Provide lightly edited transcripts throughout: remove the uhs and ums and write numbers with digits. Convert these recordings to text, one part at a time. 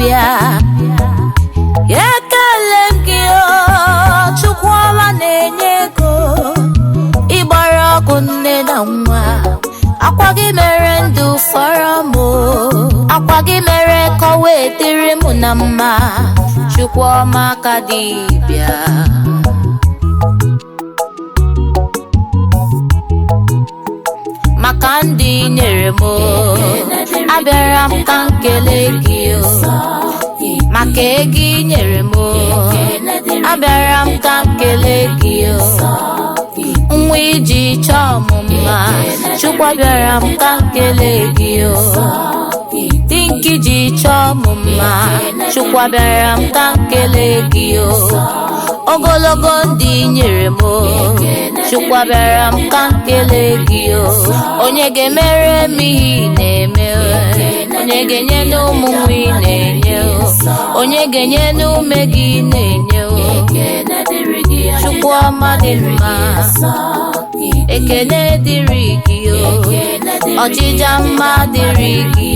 dibia Yekalengio Chukwama nenyego Ibara kunne na nwa Akwagi mere ndu faramo Akwagi mere kowe diri munama Chukwama kadibia Makandi nyeremo Abiaram kankele gio Makegi nyeremo Abiaram kankele gio Mwiji chamuma Chukwa abiaram kankele gio Dinki ji chamuma Chukwa abiaram kankele gio Ogologo ndi nyeremo Chukwa abiaram kankele gio Onye gemere mi na-eme Onye genye n'ụmụ nwi na-enye Onye genye n'ume gị na-enye Chukwuma dị mma Ekene dịrị gị Ọchịcha mma dịrị gị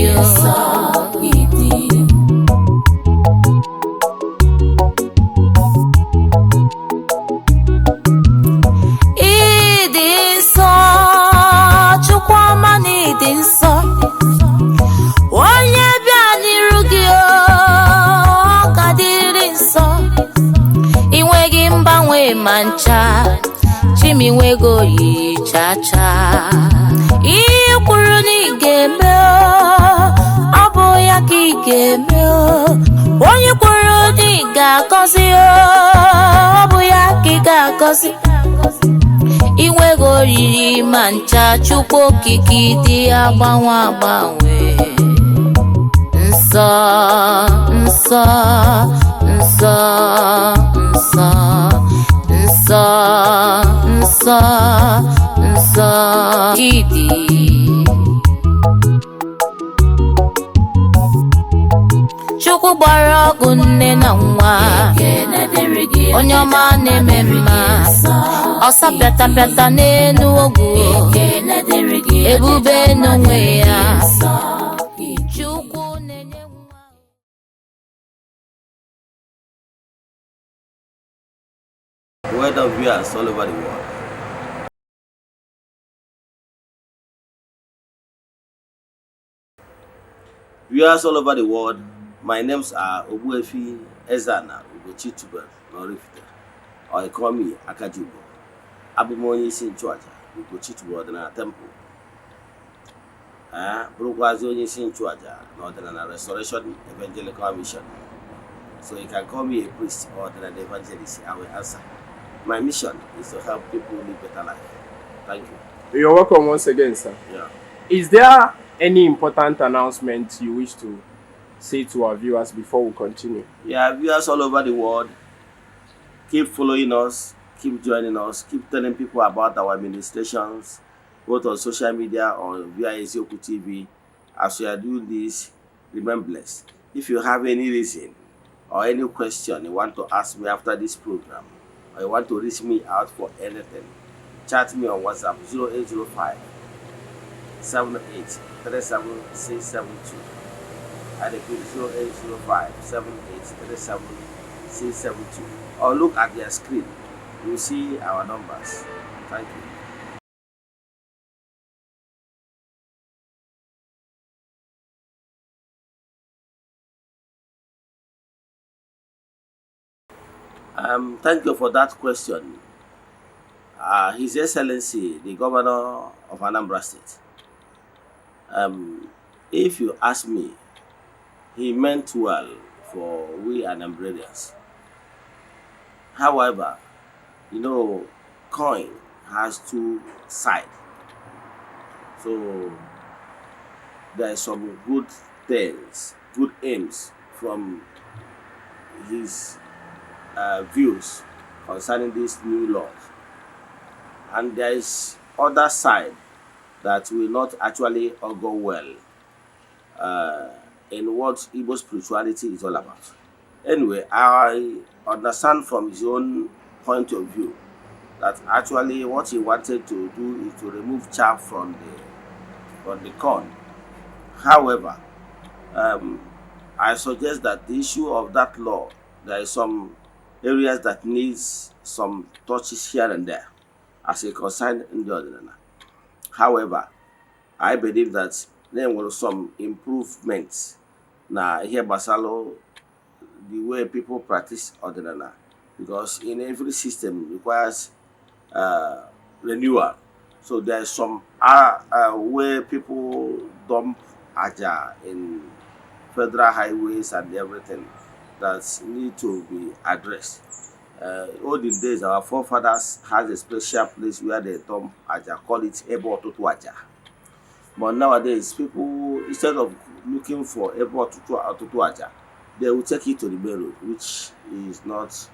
mancha chimi wego yi chacha ikwuru ni geme obo ya ki geme onye kwuru ni ga-akozi obo ya ki ga-akozi iwego yi mancha chukwu okike dị agbanwe nsọ nsọ nsọ nsọ Nsa Kidi Chukwu gbara ọgụ nne na nwa Onye ọma na-eme mma Ọsa pịata pịata n'elu ogwu Ebube n'onwe ya Word of viewers all over the world. Viewers all over the world, my names are Obuefi Eze-Ana Ugochi Tubel Norifite, or you call me Akajubo. Abimoni Sin Chuaja, Ugochi Tubel na temple. Brugwazi Sin Chuaja, Northern Restoration Evangelical Mission. So you can call me a priest or an evangelist, I will answer. My mission is to help people live better life. Thank you. You're welcome once again, sir. Yeah. Is there any important announcement you wish to say to our viewers before we continue? Yeah, viewers all over the world, keep following us, keep joining us, keep telling people about our administrations, both on social media or via Eze-Oku TV. As we are doing this, remain blessed. If you have any reason or any question you want to ask me after this program, or you want to reach me out for anything, chat me on WhatsApp 0805 78 37 672. I repeat 0805 78 37 672. Or look at their screen, you will see our numbers. Thank you. Thank you for that question. His Excellency, the Governor of Anambra State, if you ask me, he meant well for we Anambrarians. However, you know, coin has two sides. So there are some good things, good aims from his views concerning these new laws, and there is other side that will not actually all go well in what Igbo spirituality is all about. Anyway, I understand from his own point of view that actually what he wanted to do is to remove chaff from the corn. However, I suggest that the issue of that law, there is some areas that needs some touches here and there as a concern in the ordinary. However, I believe that there were some improvements na here basalo the way people practice ordinary, because in every system requires uh, renewal. So there's some where people dump aja in federal highways and everything that need to be addressed. Olden days, our forefathers had a special place where they dump aja, call it ebo tutu aja. But nowadays, people, instead of looking for ebo tutu aja, they will take it to the main road, which is not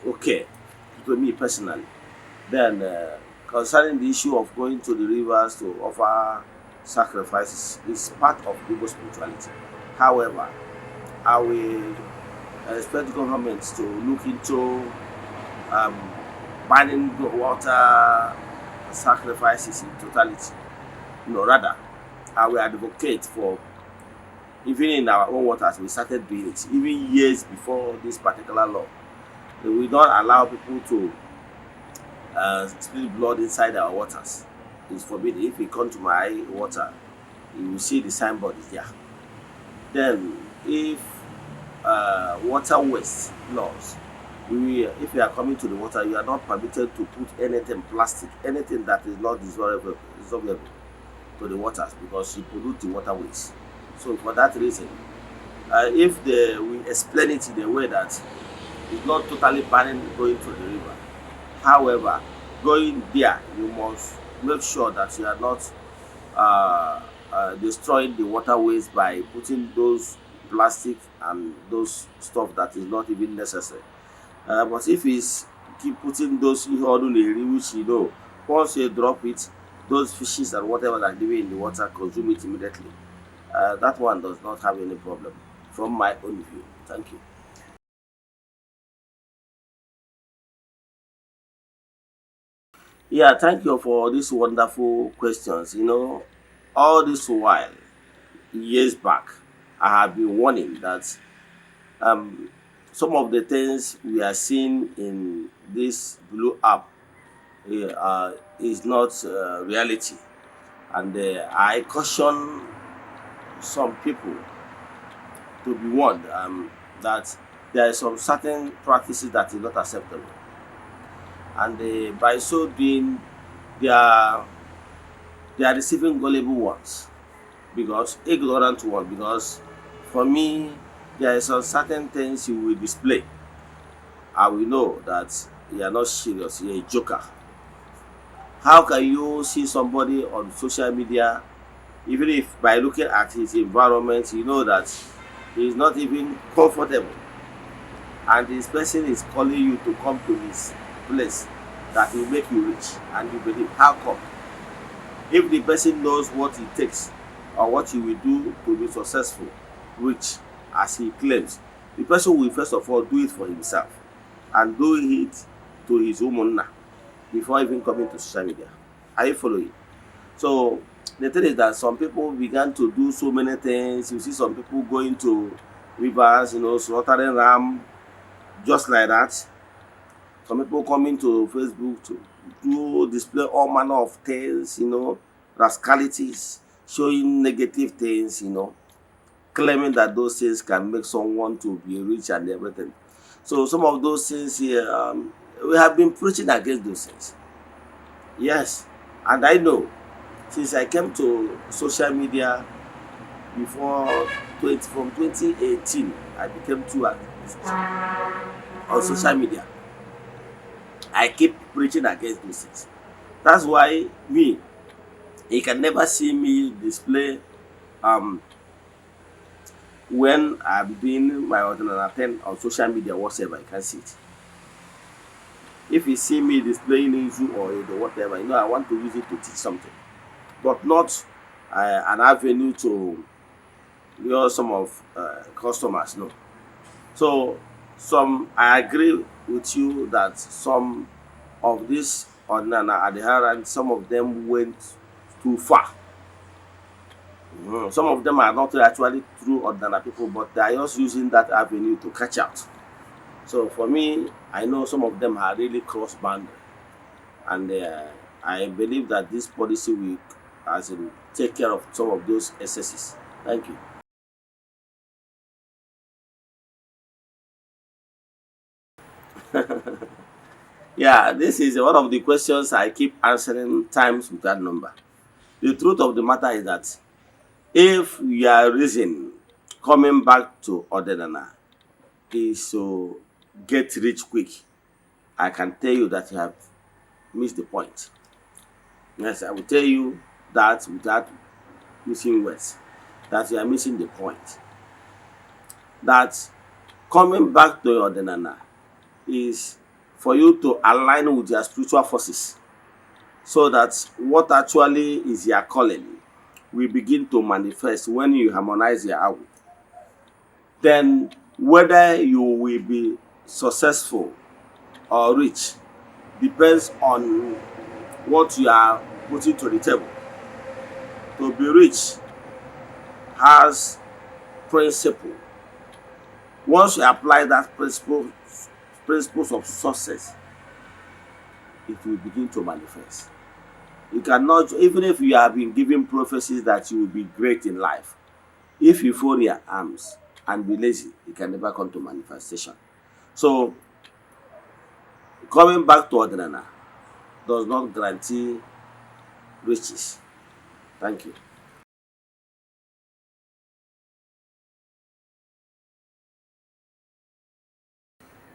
okay to me personally. Then, concerning the issue of going to the rivers to offer sacrifices, is part of Igbo spirituality. However, I will expect government to look into um, banning the water sacrifices in totality. No, rather, I will advocate for, even in our own waters, we started doing it even years before this particular law. We don't allow people to spill blood inside our waters. It's forbidden. If you come to my water, you will see the signboard is there. Then, if water waste laws, if you are coming to the water, you are not permitted to put anything plastic, anything that is not dissolvable to the waters, because you pollute the waterways. So for that reason, if we explain it in a way that it's not totally banning going to the river, however, going there, you must make sure that you are not destroying the waterways by putting those plastic and those stuff that is not even necessary. But if it's keep putting those ordinary, which once you drop it, those fishes and whatever that are living in the water consume it immediately. That one does not have any problem from my own view. Thank you. Yeah, thank you for these wonderful questions. All this while, years back, I have been warning that um, some of the things we are seeing in this blue app is not reality. And I caution some people to be warned that there are some certain practices that is not acceptable. And by so doing, they are, they are deceiving gullible ones, because ignorant one. Because for me, there are some certain things you will display. I will know that you are not serious, you are a joker. How can you see somebody on social media, even if by looking at his environment, you know that he is not even comfortable, and this person is calling you to come to his place that will make you rich, and you believe? How come? If the person knows what it takes or what he will do to be successful, which as he claims, the person will first of all do it for himself and do it to his woman before even coming to social media. Are you following? So the thing is that some people began to do so many things. You see some people going to rivers, slaughtering ram, just like that. Some people coming to Facebook to do display all manner of things, rascalities, showing negative things, claiming that those things can make someone to be rich and everything. So some of those things here, we have been preaching against those things. Yes, and I know since I came to social media before from 2018, I became too active on social media. I keep preaching against those things. That's why you can never see me display when I'm doing my ordinary thing on social media whatsoever. You can see it. If you see me displaying issue or whatever, I want to use it to teach something, but not an avenue to lure some of customers. No. So I agree with you that some of these ordinary adherents, some of them went too far. Some of them are not actually true ordinary people, but they are just using that avenue to catch out. So for me, I know some of them are really cross boundary, and I believe that this policy will, as in, take care of some of those excesses. Thank you. Yeah, this is one of the questions I keep answering times without number. The truth of the matter is that if we are reason coming back to Odenana is to get rich quick, I can tell you that you have missed the point. Yes, I will tell you that without missing words, that you are missing the point. That coming back to Odenana is for you to align with your spiritual forces, so that what actually is your calling will begin to manifest when you harmonize your outward. Then whether you will be successful or rich depends on what you are putting to the table. To be rich has principle. Once you apply that principles of success, it will begin to manifest. You cannot, even if you have been given prophecies that you will be great in life, if you fold your arms and be lazy, it can never come to manifestation. So coming back to Ordinana does not guarantee riches. Thank you.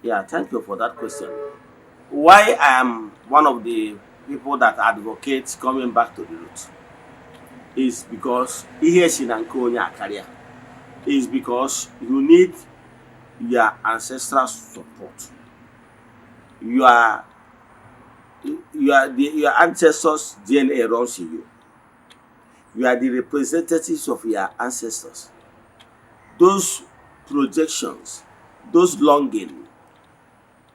Yeah, thank you for that question. Why I am one of the people that advocates coming back to the root is because ihe si na nke onye akarịa, is because you need your ancestral support. Your your ancestors' DNA runs in you. You are the representatives of your ancestors. Those projections, those longing,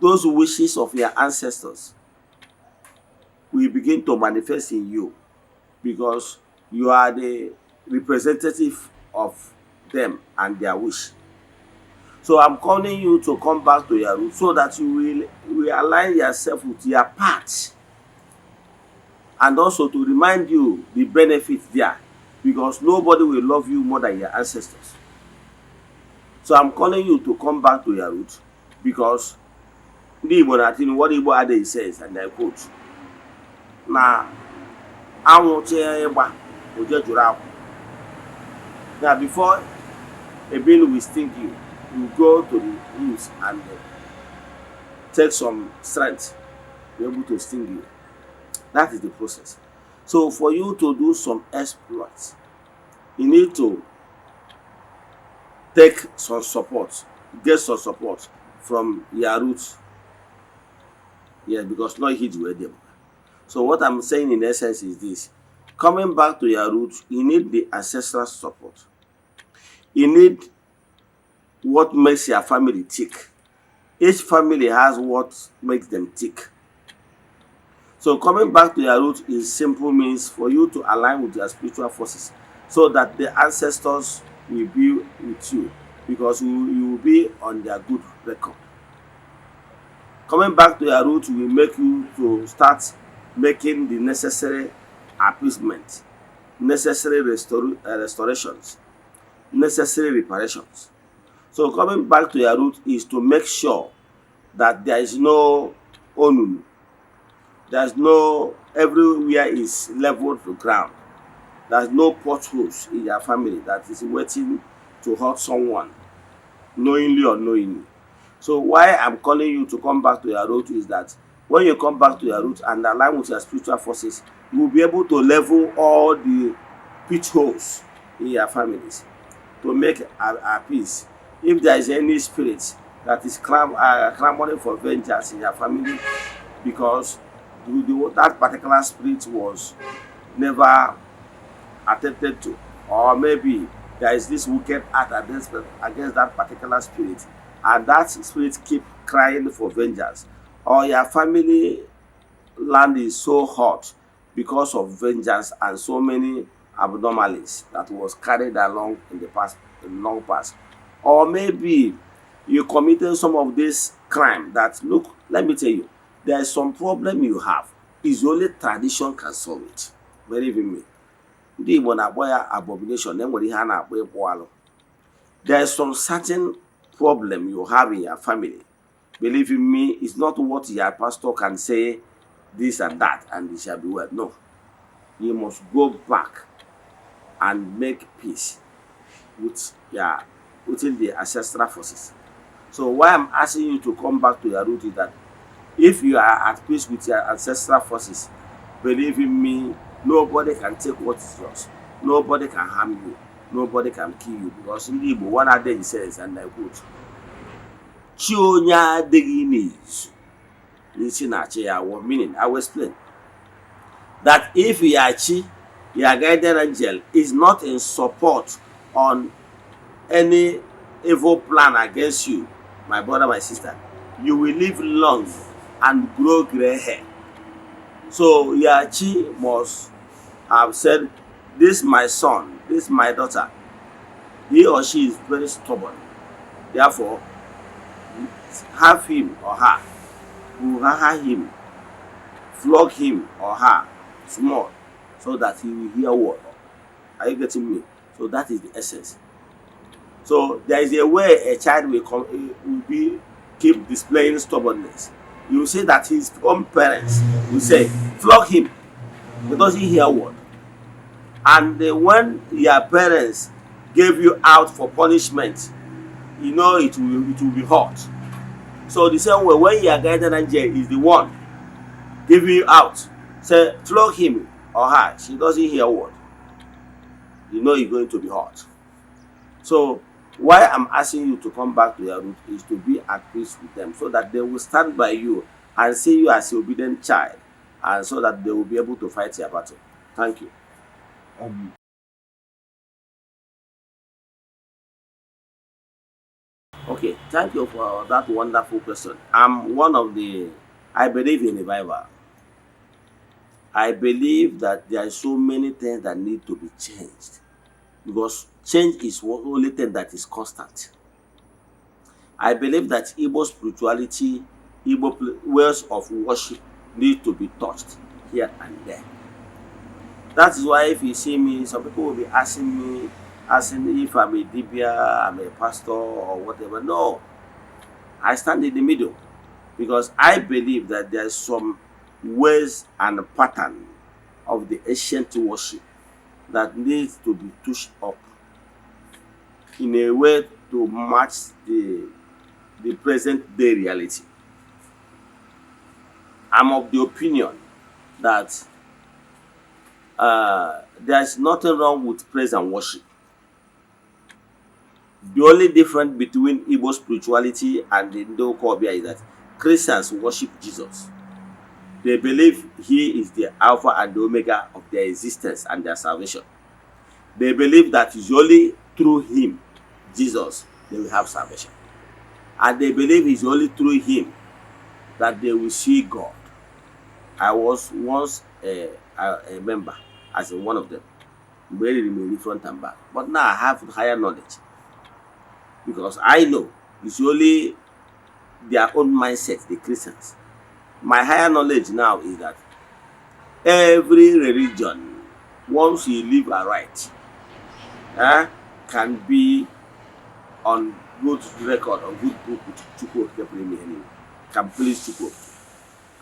those wishes of your ancestors will begin to manifest in you, because you are the representative of them and their wish. So I'm calling you to come back to your root, so that you will align yourself with your path, and also to remind you the benefits there, because nobody will love you more than your ancestors. So I'm calling you to come back to your root, because ndị Igbo na-atị what Igbo adịghị says, and I quote, na anwụ chee ịgba oje jụrụ akwụ. Now before a bill will sting you, you go to the hills and take some strength to be able to sting you. That is the process. So for you to do some exploits, you need to take some support, get some support from your roots. Yes, because not hit with them. So what I'm saying in essence is this: coming back to your roots, you need the ancestral support. You need what makes your family tick. Each family has what makes them tick. So coming back to your roots is simple means for you to align with your spiritual forces, so that the ancestors will be with you, because you will be on their good record. Coming back to your roots will make you to start making the necessary appeasement, necessary restorations, necessary reparations. So coming back to your root is to make sure that there is no onunu, there's no, everywhere is leveled to ground. There's no potholes in your family that is waiting to hurt someone, knowingly or unknowingly. So why I'm calling you to come back to your root is that when you come back to your root and align with your spiritual forces, you will be able to level all the pit holes in your families, to make a peace. If there is any spirit that is clamoring for vengeance in your family, because that particular spirit was never attempted to, or maybe there is this wicked act against that particular spirit, and that spirit keep crying for vengeance, or your family land is so hot because of vengeance and so many abnormalities that was carried along in the past, in long past. Or maybe you committed some of this crime that, look, let me tell you, there is some problem you have. It's only tradition can solve it. Believe in me. Ndị Igbo na-akpọ ya abomination, enwere ihe a na-akpọ ịkpụ alụ. There is some certain problem you have in your family. Believe in me, it's not what your pastor can say, this and that, and it shall be well. No. You must go back and make peace with within the ancestral forces. So why I'm asking you to come back to your root is that if you are at peace with your ancestral forces, believe in me, nobody can take what is yours. Nobody can harm you. Nobody can kill you. Because in the Igbo, one other he says, and I quote, Chi onye adịghị n'izu n'isi na-achị ya awọ, meaning, I will explain. That if your chi, your guardian angel, is not in support on any evil plan against you, my brother, my sister, you will live long and grow gray hair. So your chi must have said, this my son, this my daughter, he or she is very stubborn. Therefore, have him or her, buhaha him, flog him or her small, so that he will hear word. Are you getting me? So that is the essence. So there is a way a child will keep displaying stubbornness. You will say that his own parents will say, flog him, because he hear word. And when your parents gave you out for punishment, you know it will be hot. So the same way, when your guardian angel is the one giving you out, say flog him or her, she doesn't hear word, you know it's going to be hot. So why I'm asking you to come back to your root is to be at peace with them, so that they will stand by you and see you as an obedient child, and so that they will be able to fight your battle. Thank you. Okay, thank you for that wonderful question. I believe in revival. I believe that there are so many things that need to be changed, because change is the only thing that is constant. I believe that Igbo spirituality, Igbo ways of worship need to be touched here and there. That is why if you see me, some people will be asking if I'm a dibia, I'm a pastor or whatever. No, I stand in the middle, because I believe that there are some ways and pattern of the ancient worship that needs to be touched up in a way to match the present day reality. I'm of the opinion that there's nothing wrong with praise and worship. The only difference between Igbo spirituality and the Ndo-Kobia is that Christians worship Jesus. They believe he is the Alpha and the Omega of their existence and their salvation. They believe that it's only through him, Jesus, they will have salvation. And they believe it's only through him that they will see God. I was once a member, as in one of them, very remaining front and back. But now I have higher knowledge, because I know it's only their own mindset, the Christians. My higher knowledge now is that every religion, once you live aright, can be on good record, on good book with Chukwu, can please Chukwu.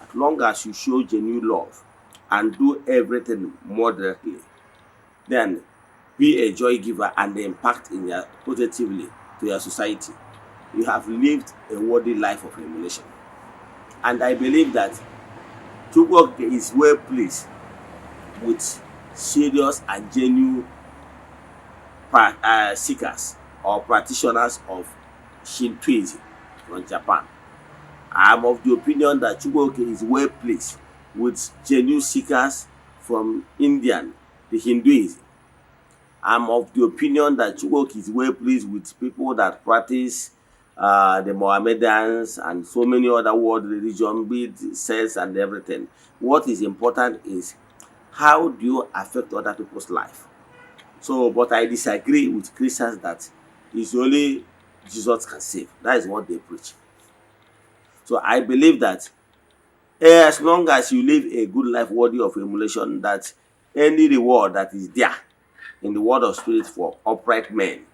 As long as you show genuine love and do everything moderately, then be a joy giver and impact in your positively to your society. You have lived a worthy life of emulation. And I believe that Chukwu is well pleased with serious and genuine seekers or practitioners of Shintoism from Japan. I am of the opinion that Chukwu is well pleased with genuine seekers from Indian, the Hinduism. I am of the opinion that Chukwu is well pleased with people that practice the Mohammedans and so many other world religions, be it sects and everything. What is important is, how do you affect other people's life? So, but I disagree with Christians that it's only Jesus can save. That is what they preach. So I believe that as long as you live a good life worthy of emulation, that any reward that is there in the world of spirit for upright men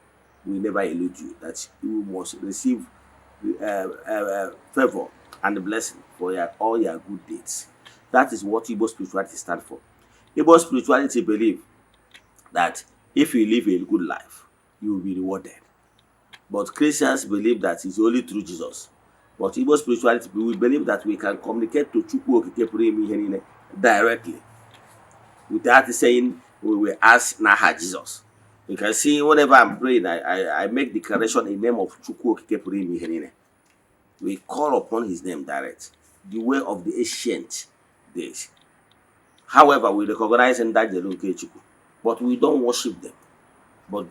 will never elude you. That you must receive favor and blessing for all your good deeds. That is what Igbo spirituality stands for. Igbo spirituality believe that if you live a good life, you will be rewarded. But Christians believe that it's only through Jesus. But Igbo spirituality, we believe that we can communicate to Chukwu Okike Pụrụ Ime Ihe Niile directly without saying we will ask Naha Jesus. You can see whenever I'm praying, I make declaration in the name of Chukwu Okike Pụrụ Ime Ihe Niile. We call upon his name direct, the way of the ancient days. However, we recognize in that Chukwu, but we don't worship them. But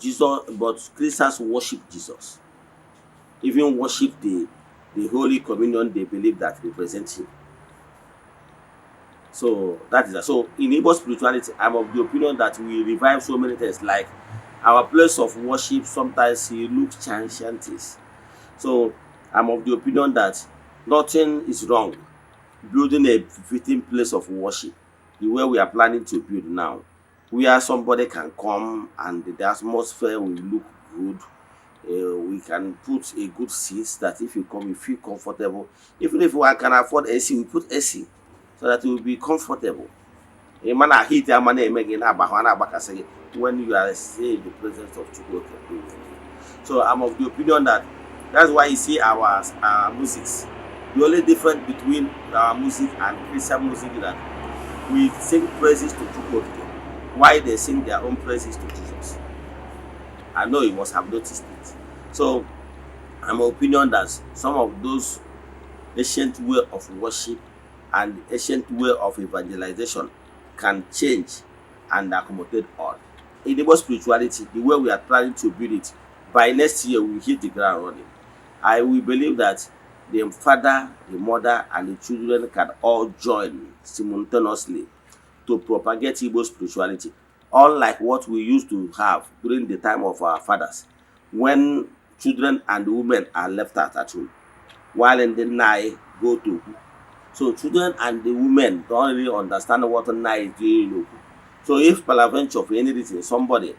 Christians worship Jesus. Even worship the Holy Communion they believe that represents him. So that is that. So in Igbo spirituality, I'm of the opinion that we revive so many things, like our place of worship. Sometimes he looks chanties. So I'm of the opinion that nothing is wrong building a fitting place of worship, the way we are planning to build now, where somebody can come and the atmosphere will look good. We can put a good seat that if you come, you feel comfortable. Even if we can afford AC, we put AC so that it will be comfortable. When you are staying in the presence of Chukwu. So I'm of the opinion that that's why you see our music. The only difference between our music and Christian music is that we sing praises to Chukwu, while they sing their own praises to Jesus. I know you must have noticed it. So I'm of opinion that some of those ancient way of worship and ancient way of evangelization can change and accommodate all. In Igbo spirituality, the way we are planning to build it, by next year we hit the ground running. I will believe that the father, the mother, and the children can all join simultaneously to propagate Igbo spirituality, unlike what we used to have during the time of our fathers, when children and women are left out at home, while in the night go to. So children and the women don't really understand what night is doing. So if peradventure for any reason somebody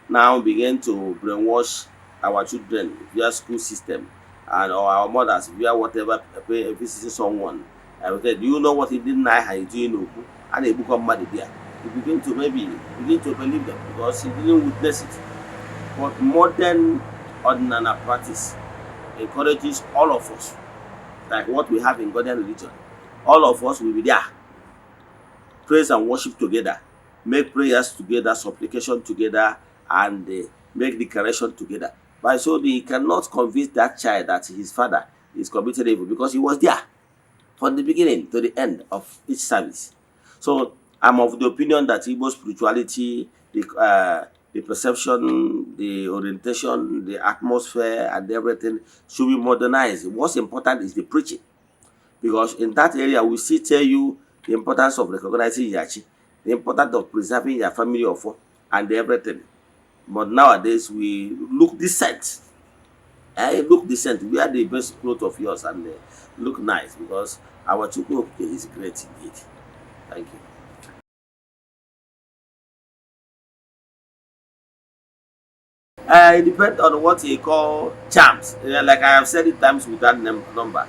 now begin to brainwash our children via school system and or our mothers via whatever visiting someone, I will say, do you know what he did now is doing? And they become mad there. You begin to believe them because he didn't witness it. But modern ordinary practice encourages all of us, like what we have in Ghanaian religion. All of us will be there, praise and worship together, make prayers together, supplication together, and make declaration together. But so he cannot convince that child that his father is committed evil because he was there from the beginning to the end of each service. So I'm of the opinion that Igbo spirituality, the perception, the orientation, the atmosphere, and everything should be modernized. What's important is the preaching, because in that area we still tell you the importance of recognizing Yachi, the importance of preserving your family of and everything. But nowadays we look decent. Look decent. Wear the best clothes of yours and look nice, because our Chukwu is great indeed. Thank you. It depends on what you call charms. Like I have said it times with that number.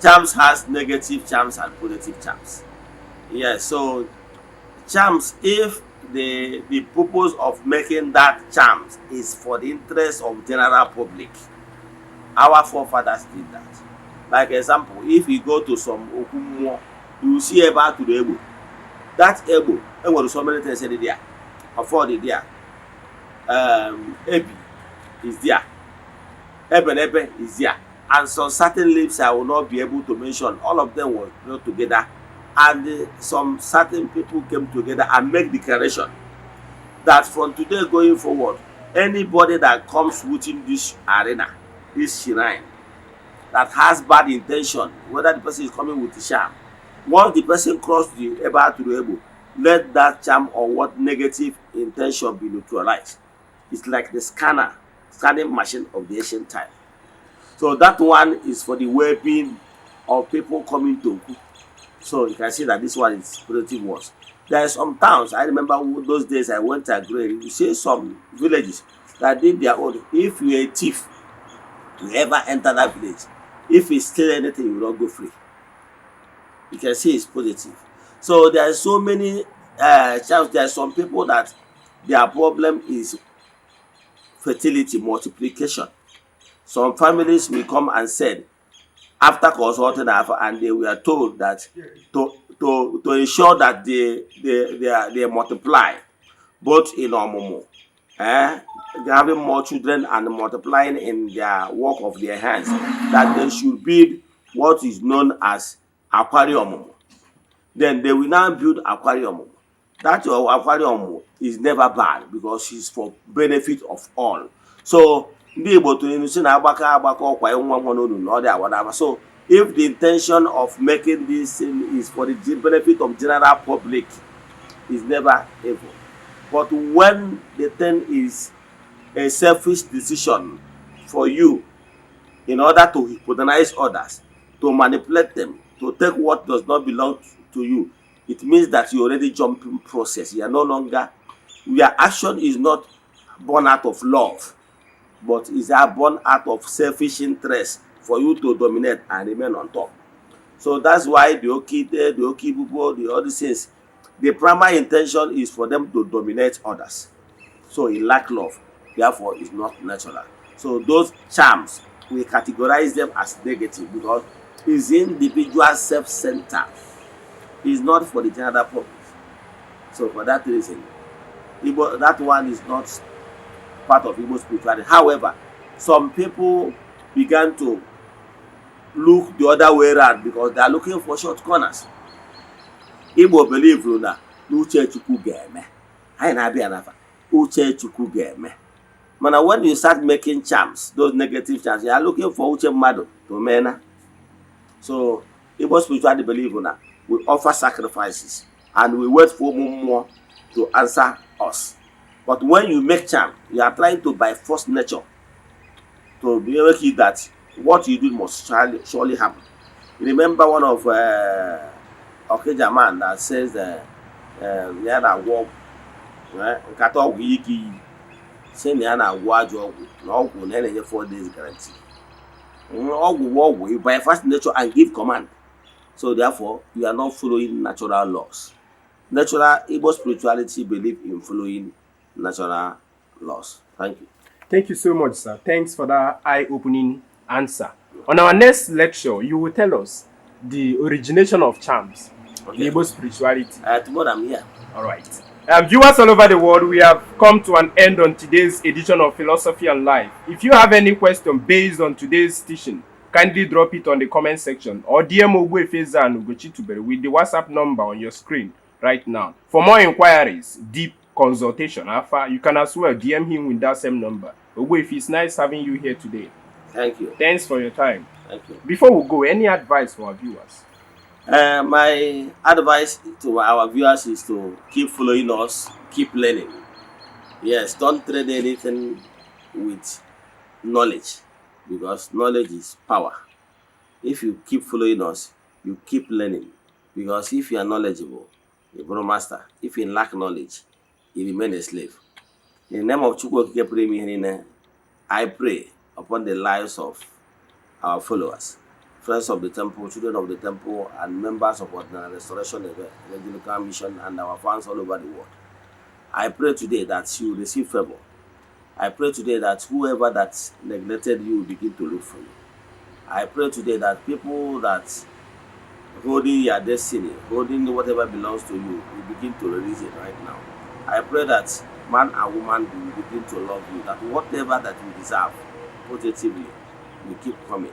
Charms has negative charms and positive charms. Yes, so charms, if the purpose of making that charms is for the interest of general public, our forefathers did that. Like example, if you go to some Okumuo, you will see Eba to the Ebo. That Ebo, and what so many things said there, afford it there. Ebi is there. Ebe is there. And some certain lips I will not be able to mention. All of them were brought together, and some certain people came together and make declaration that from today going forward, anybody that comes within this arena, this shrine, that has bad intention, whether the person is coming with the charm, once the person crosses the Eba to the Ebo, let that charm or what negative intention be neutralized. It's like the scanning machine of the ancient time. So that one is for the well-being of people coming to Oku. So you can see that this one is positive words. There are some towns, I remember those days I went to Agro, you see some villages that did their own. If you're a thief, you ever enter that village, if you steal anything, you will not go free. You can see it's positive. So there are so many there are some people that their problem is fertility, multiplication. Some families will come and said, after consulting and they were told that to ensure that they multiply both in Omomo, having more children and multiplying in their work of their hands, that they should build what is known as aquarium. Then they will now build aquarium. That aquarium is never bad because it's for benefit of all. So ndị Igbo tụrụ si na agbakọ ọkwa nwa nwa n'olu na ọ dị awadaba. So if the intention of making this thing is for the benefit of general public, is never evil. But when the thing is a selfish decision for you in order to hypnotize others, to manipulate them, to take what does not belong to you, it means that you already jumping process. You are no longer, your action is not born out of love, but is born out of selfish interest for you to dominate and remain on top. So that's why the Okite, the Okibubo, the other things, the primary intention is for them to dominate others. So he lack love, therefore it's not natural. So those charms, we categorize them as negative because it's individual self-centered. It's not for the general purpose. So for that reason, Igbo, that one is not part of Igbo spirituality. However, some people began to look the other way around because they are looking for short corners. Igbo believe na uche Chukwu ga-eme. Anyị na-abịa nafa. Uche Chukwu ga-eme. Mana when you start making charms, those negative charms, you are looking for uche mmadụ to mena. So Igbo spirituality believe na we offer sacrifices and we wait for more to answer us. But when you make charm, you are trying to by force nature to be able to that what you do must surely happen. You remember one of Okeja man that says na walk nkata ọgwụ ike say na agwụ ajọ ọgwụ na ọgwụ na-enye 4 days guarantee. Ọgwụ you by fast nature and give command. So therefore, you are not following natural laws. Natural Igbo spirituality believe in following natural laws. Thank you. Thank you so much, sir. Thanks for that eye-opening answer. On our next lecture, you will tell us the origination of charms, okay, in Igbo spirituality. Tomorrow I'm here. All right. Viewers all over the world, we have come to an end on today's edition of Philosophy and Life. If you have any question based on today's teaching, kindly drop it on the comment section or DM Eze-Ana with the WhatsApp number on your screen right now. For more inquiries, deep consultation, you can as well DM him with that same number. Ogwe, it's nice having you here today. Thank you. Thanks for your time. Thank you. Before we go, any advice for our viewers? My advice to our viewers is to keep following us, keep learning. Yes, don't trade anything with knowledge, because knowledge is power. If you keep following us, you keep learning, because if you are knowledgeable, you become a master. If you lack knowledge, you remain a slave. In the name of Chukwu, I pray upon the lives of our followers, friends of the temple, children of the temple, and members of the Restoration Evangelical Mission, and our fans all over the world. I pray today that you receive favor. I pray today that whoever that neglected you will begin to look for you. I pray today that people that holding your destiny, holding whatever belongs to you, will begin to release it right now. I pray that man and woman will begin to love you, that whatever that you deserve positively will keep coming.